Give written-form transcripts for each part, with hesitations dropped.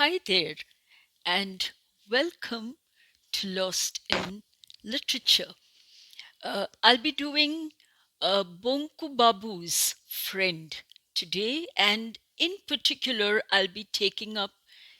Hi there, and welcome to Lost in Literature. I'll be doing Bonku Babu's friend today, and in particular, I'll be taking up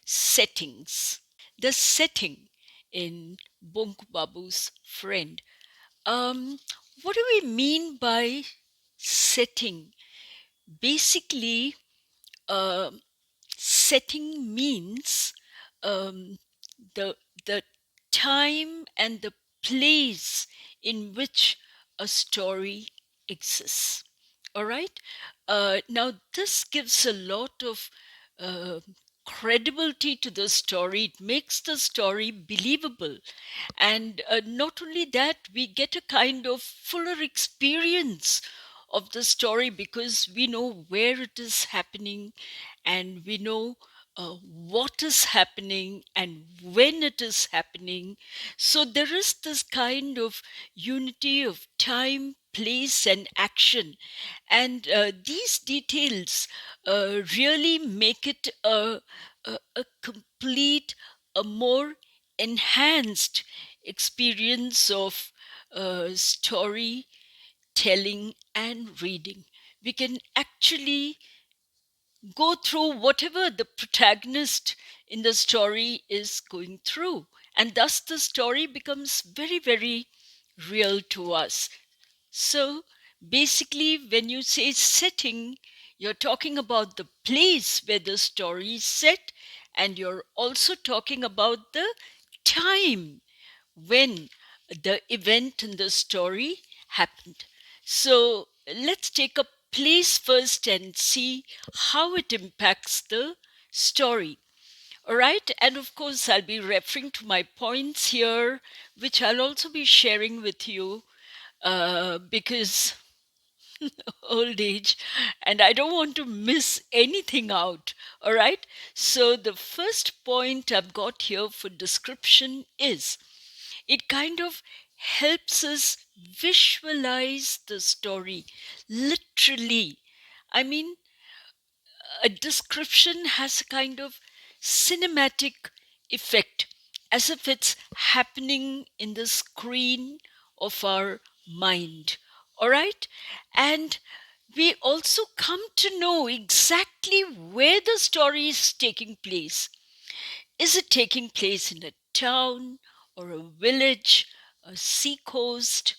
settings. The setting in Bonku Babu's friend. What do we mean by setting? Basically, uh, setting means um, the the time and the place in which a story exists. All right. Now this gives a lot of uh, credibility to the story. It makes the story believable, and not only that, we get a kind of fuller experience of the story because we know where it is happening, and we know what is happening and when it is happening. So there is this kind of unity of time, place, and action. And these details really make it a complete, a more enhanced experience of story telling and reading. We can actually go through whatever the protagonist in the story is going through. And thus the story becomes very, very real to us. So basically, when you say setting, you're talking about the place where the story is set, and you're also talking about the time when the event in the story happened. So let's take a place first and see how it impacts the story. All right, and of course, I'll be referring to my points here, which I'll also be sharing with you because old age and I don't want to miss anything out. All right, so the first point I've got here for description is it kind of helps us visualize the story literally. I mean, a description has a kind of cinematic effect, as if it's happening in the screen of our mind. All right? And we also come to know exactly where the story is taking place. Is it taking place in a town or a village, a seacoast,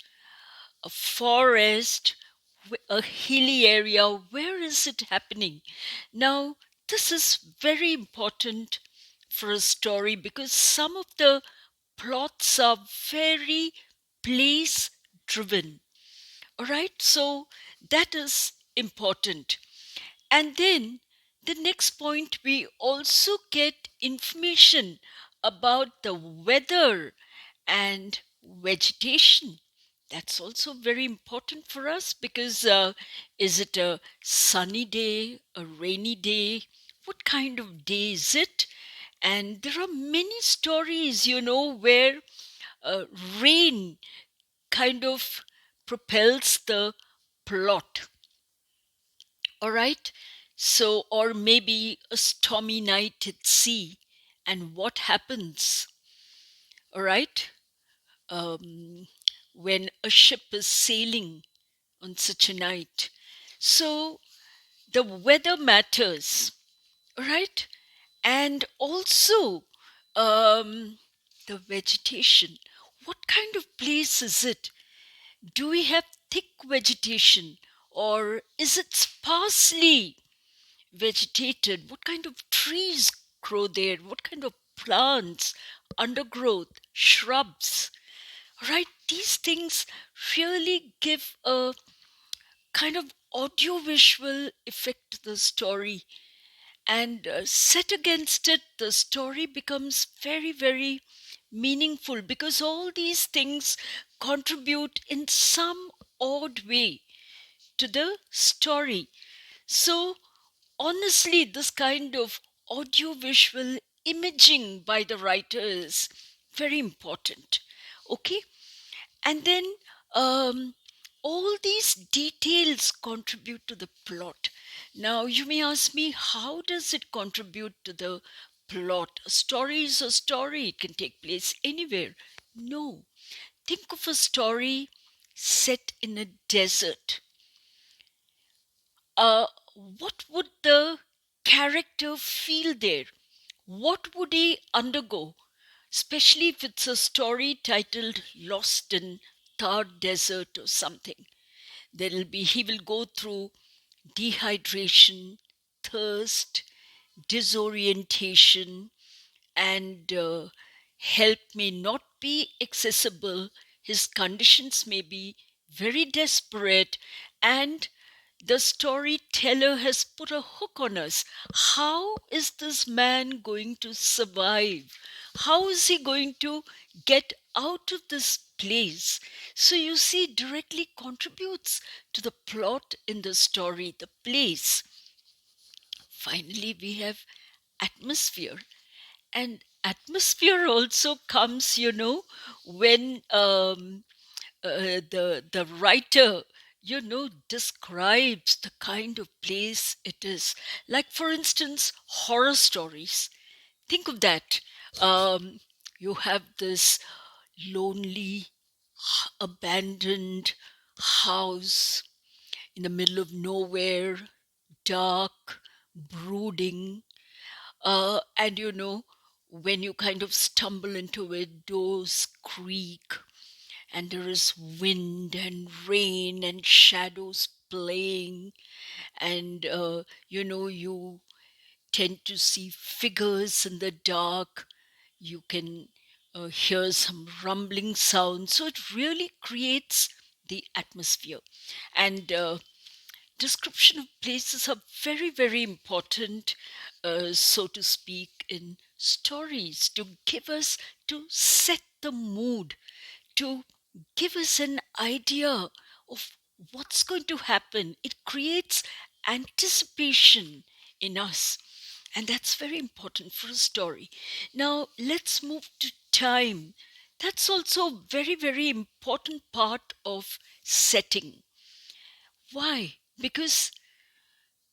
a forest, a hilly area? Where is it happening? Now, this is very important for a story because some of the plots are very place driven. All right, so that is important. And then the next point, we also get information about the weather and vegetation. That's also very important for us because is it a sunny day, a rainy day? What kind of day is it? And there are many stories, where uh, rain kind of propels the plot. All right. So, or maybe a stormy night at sea. And what happens? All right. Um, when a ship is sailing on such a night. So, the weather matters. All right. And also the vegetation. What kind of place is it? Do we have thick vegetation or is it sparsely vegetated? What kind of trees grow there? What kind of plants, undergrowth, shrubs? Right? These things really give a kind of audiovisual effect to the story. And set against it, the story becomes very, very meaningful because all these things contribute in some odd way to the story. So, honestly, this kind of audiovisual imaging by the writer is very important. Okay, and then um, all these details contribute to the plot. Now, you may ask me, how does it contribute to the plot. A story is a story, it can take place anywhere. No. Think of a story set in a desert. What would the character feel there? What would he undergo? Especially if it's a story titled Lost in Thar Desert or something. He will go through dehydration, thirst, disorientation, and help may not be accessible. His conditions may be very desperate, and the storyteller has put a hook on us. How is this man going to survive? How is he going to get out of this place? So you see, directly contributes to the plot in the story, the place. Finally, we have atmosphere. And atmosphere also comes, when the writer describes the kind of place it is. Like, for instance, horror stories. Think of that. You have this lonely, abandoned house in the middle of nowhere, dark, brooding. And when you kind of stumble into it, doors creak, and there is wind and rain and shadows playing, and you tend to see figures in the dark. You can hear some rumbling sounds, so it really creates the atmosphere. And description of places are very, very important, so to speak, in stories, to give us, to set the mood, to give us an idea of what's going to happen. It creates anticipation in us. And that's very important for a story. Now, let's move to time. That's also a very, very important part of setting. Why? Because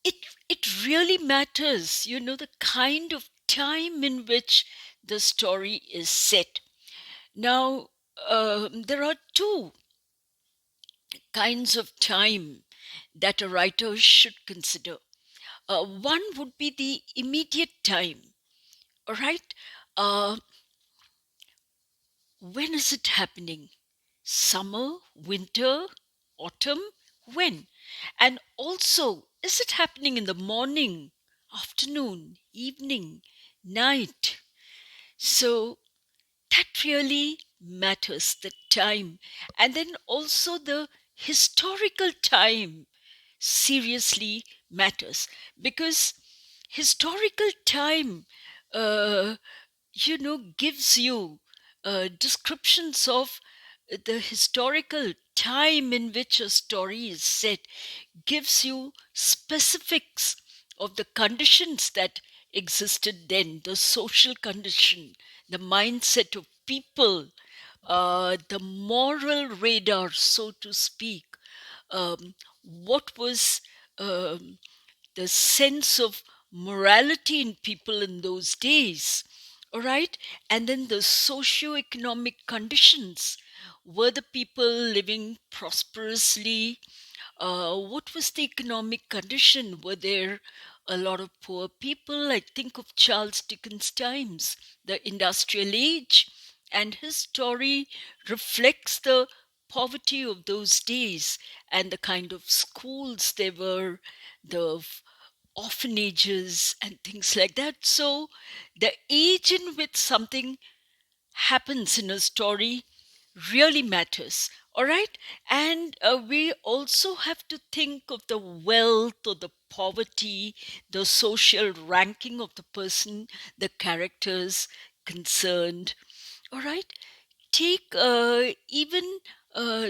it it really matters, the kind of time in which the story is set. Now, there are two kinds of time that a writer should consider. One would be the immediate time. All right, uh, when is it happening? Summer, winter, autumn? When? And also, is it happening in the morning, afternoon, evening, night? So that really matters, the time. And then also the historical time seriously matters, because historical time uh, gives you descriptions of the historical time in which a story is set, gives you specifics of the conditions that existed then, the social condition, the mindset of people, the moral radar, so to speak. What was the sense of morality in people in those days? All right. And then the socio-economic conditions. Were the people living prosperously? What was the economic condition? Were there a lot of poor people? I think of Charles Dickens' times, the industrial age, and his story reflects the poverty of those days and the kind of schools there were, the orphanages and things like that. So the age in which something happens in a story really matters. All right. And we also have to think of the wealth or the poverty, the social ranking of the person, the characters concerned. All right. Take even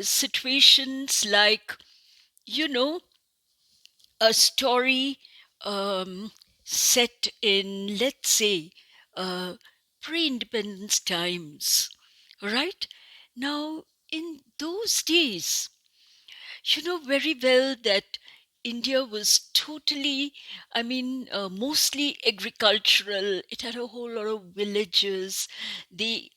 situations like, you know, a story set in, let's say, uh, pre independence times. Right? Now, in those days, you know very well that India was totally, mostly agricultural. It had a whole lot of villages. The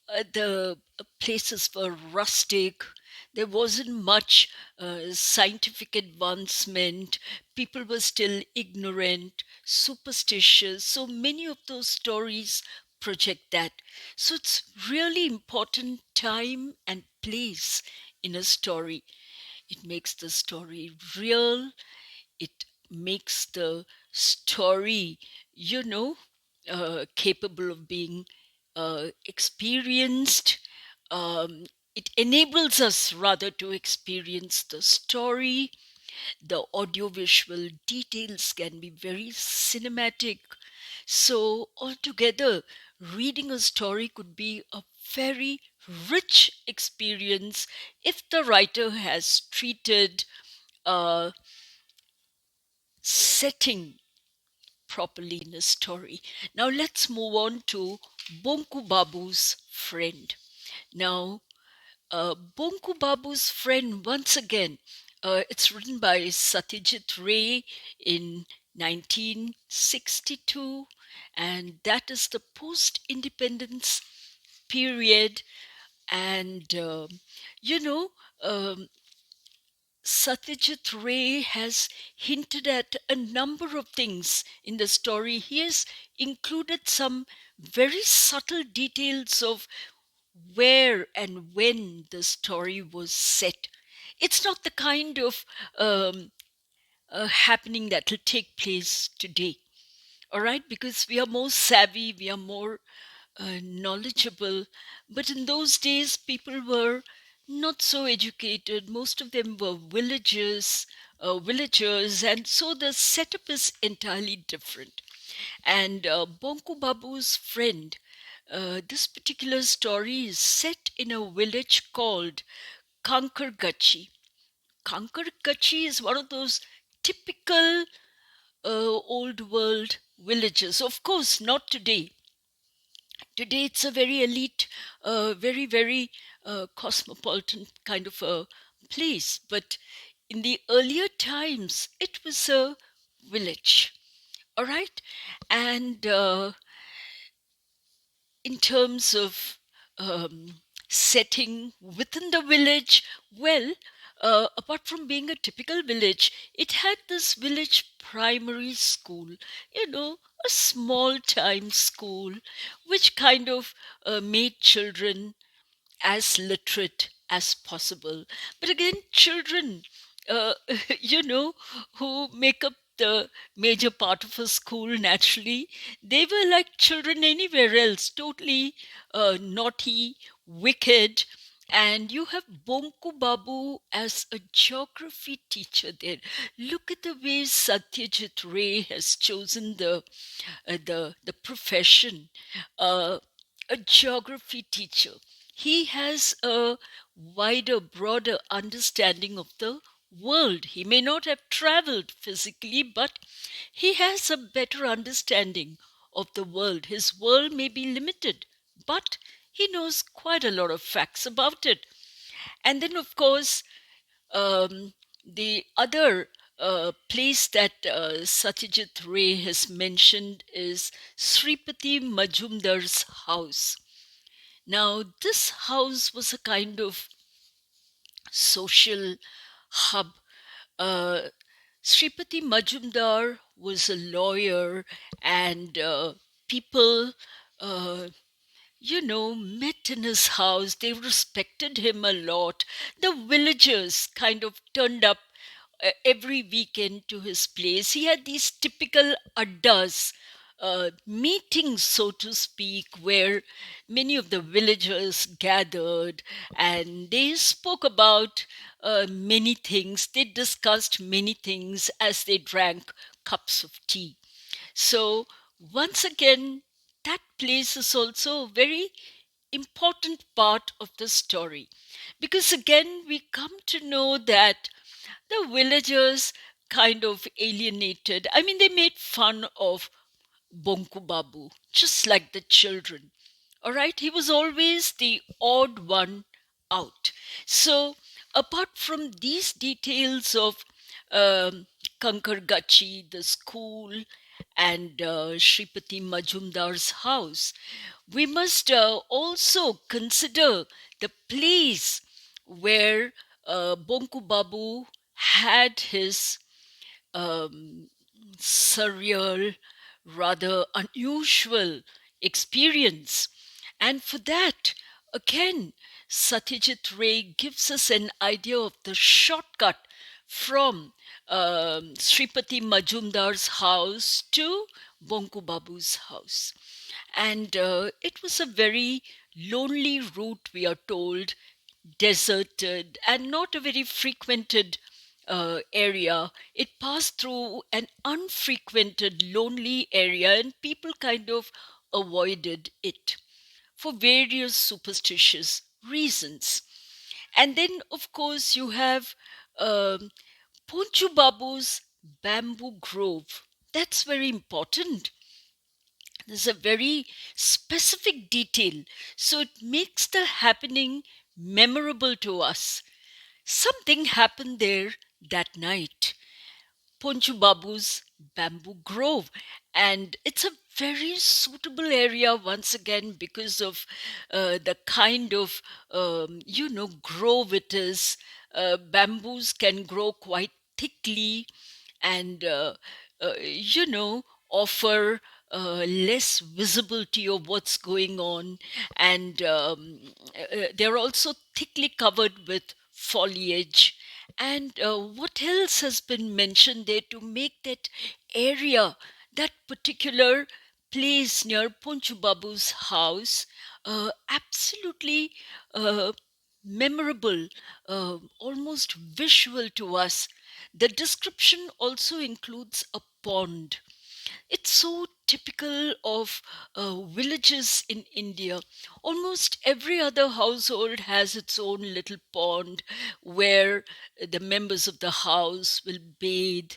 places were rustic. There wasn't much scientific advancement. People were still ignorant, superstitious. So many of those stories project that. So it's really important time and place in a story. It makes the story real. It makes the story, you know, capable of being experienced. It enables us rather to experience the story. The audiovisual details can be very cinematic. So, altogether, reading a story could be a very rich experience if the writer has treated setting properly in a story. Now, let's move on to Bonku Babu's friend. Now, Bonku Babu's friend, once again, it's written by Satyajit Ray in 1962, and that is the post independence period. And, you know, um, Satyajit Ray has hinted at a number of things in the story. He has included some very subtle details of where and when the story was set. It's not the kind of happening that will take place today, all right? Because we are more savvy, we are more knowledgeable. But in those days, people were not so educated. Most of them were villagers, and so the setup is entirely different. And Bonku Babu's friend, this particular story is set in a village called Kankargachi. Kankargachi is one of those typical old world villages. Of course, not today. Today, it's a very elite, very cosmopolitan kind of a place. But in the earlier times, it was a village. All right. And in terms of setting within the village, well, apart from being a typical village, it had this village primary school, a small time school, which kind of made children as literate as possible. But again, children, uh, who make up the major part of a school naturally, they were like children anywhere else, totally naughty, wicked. And you have Bonku Babu as a geography teacher there. Look at the way Satyajit Ray has chosen the profession. Uh, a geography teacher. He has a wider, broader understanding of the world. He may not have traveled physically, but he has a better understanding of the world. His world may be limited, but he knows quite a lot of facts about it. And then, of course, the other place that Satyajit Ray has mentioned is Sripati Majumdar's house. Now, this house was a kind of social hub. Uh, Sripati Majumdar was a lawyer, and people uh, met in his house. They respected him a lot. The villagers kind of turned up every weekend to his place. He had these typical addas, meetings, so to speak, where many of the villagers gathered and they spoke about many things. They discussed many things as they drank cups of tea. So, once again, that place is also a very important part of the story because, again, we come to know that the villagers kind of alienated. I mean, they made fun of Bonku Babu, just like the children. All right, he was always the odd one out. So, apart from these details of um, Kankargachi, the school, and Shripati Majumdar's house. We must also consider the place where Bonku Babu had his um, surreal, rather unusual experience. And for that, again, Satyajit Ray gives us an idea of the shortcut from Sripati Majumdar's house to Bonku Babu's house. And it was a very lonely route, we are told, deserted and not a very frequented area. It passed through an unfrequented, lonely area, and people kind of avoided it for various superstitious reasons. And then, of course, you have um, Ponchu Babu's bamboo grove. That's very important. There's a very specific detail, so it makes the happening memorable to us. Something happened there that night. Ponchu Babu's bamboo grove. And it's a very suitable area once again because of the kind of, grove it is. Bamboos can grow quite thickly and, offer less visibility of what's going on. And they're also thickly covered with foliage. And what else has been mentioned there to make that area, that particular place near Ponchu Babu's house, absolutely uh, memorable, almost visual to us? The description also includes a pond. It's so typical of villages in India. Almost every other household has its own little pond where the members of the house will bathe,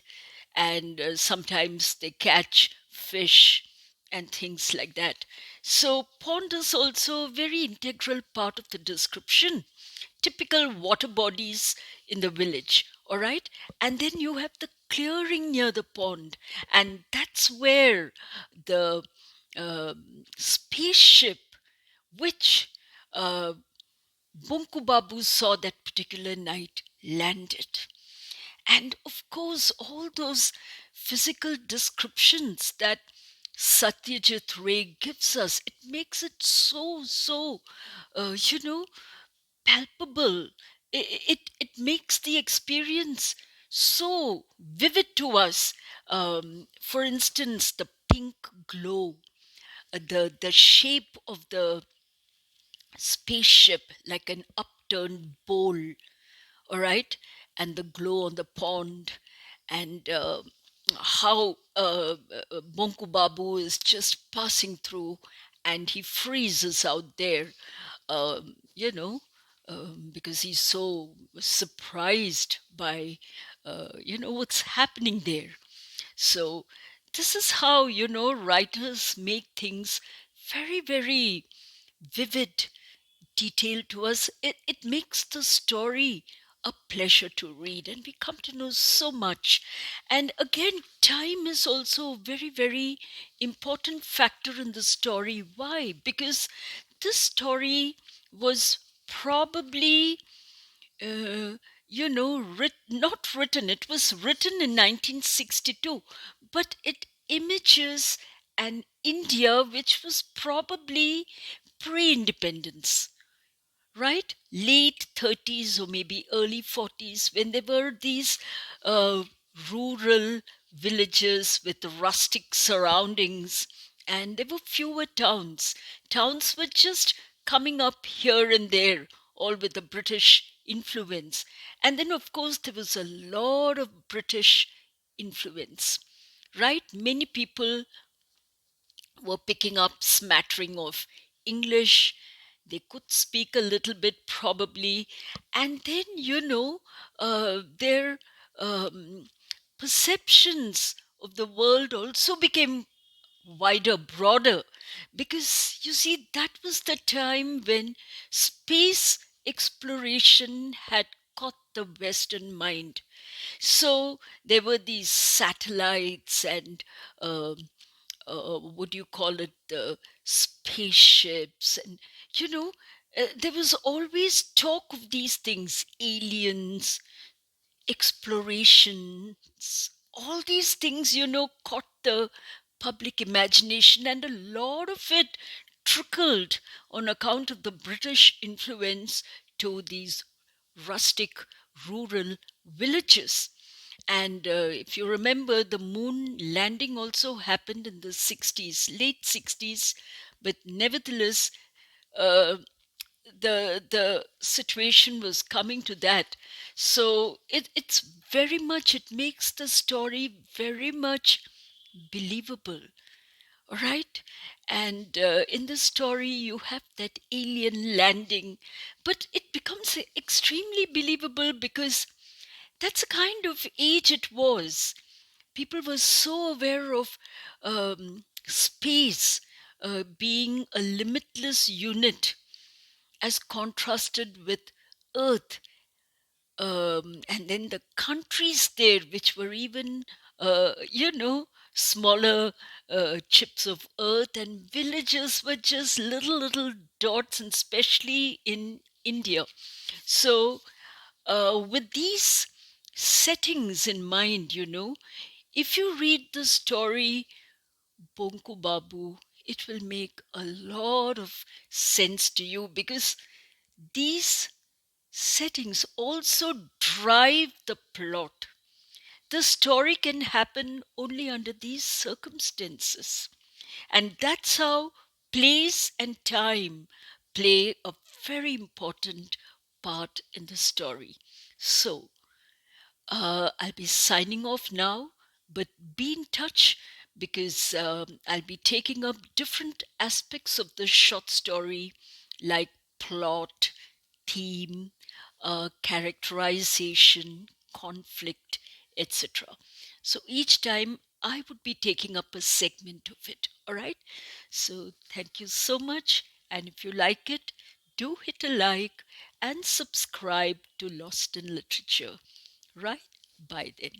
and sometimes they catch fish and things like that. So, pond is also a very integral part of the description. Typical water bodies in the village, all right? And then you have the clearing near the pond, and that's where the spaceship, which uh, Bunku Babu saw that particular night, landed. And of course, all those physical descriptions that Satyajit Ray gives us, it makes it so, you know, palpable. It makes the experience so vivid to us. For instance, the pink glow, the shape of the spaceship like an upturned bowl, all right, and the glow on the pond, and how Bonku Babu is just passing through and he freezes out there, um, you know, because he's so surprised by, what's happening there. So, this is how, writers make things very, very vivid, detail to us. It makes the story a pleasure to read, and we come to know so much. And again, time is also a very, very important factor in the story. Why? Because this story was probably, not written, it was written in 1962, but it images an India which was probably pre independence, right? Late 30s or maybe early 40s, when there were these uh, rural villages with rustic surroundings, and there were fewer towns. Towns were just coming up here and there, all with the British influence. And then, of course, there was a lot of British influence, right? Many people were picking up smattering of English. They could speak a little bit probably. And then, their um, perceptions of the world also became wider, broader. Because you see, that was the time when space exploration had caught the Western mind. So there were these satellites and what do you call it, the spaceships, and you know, there was always talk of these things, aliens, explorations, all these things, caught the public imagination, and a lot of it trickled on account of the British influence to these rustic rural villages. And if you remember, the moon landing also happened in the 60s, late 60s, but nevertheless, uh, the situation was coming to that. So it's very much, it makes the story very much believable. All right. And in the story you have that alien landing, but it becomes extremely believable because that's the kind of age it was. People were so aware of space being a limitless unit as contrasted with Earth. And then the countries there, which were even, smaller chips of earth, and villages were just little dots, and especially in India. So, with these settings in mind, if you read the story Bonku Babu, it will make a lot of sense to you because these settings also drive the plot. The story can happen only under these circumstances. And that's how place and time play a very important part in the story. So, I'll be signing off now, but be in touch because I'll be taking up different aspects of the short story like plot, theme, characterization, conflict, etc. So each time I would be taking up a segment of it. All right. So thank you so much. And if you like it, do hit a like and subscribe to Lost in Literature. Right? Bye then.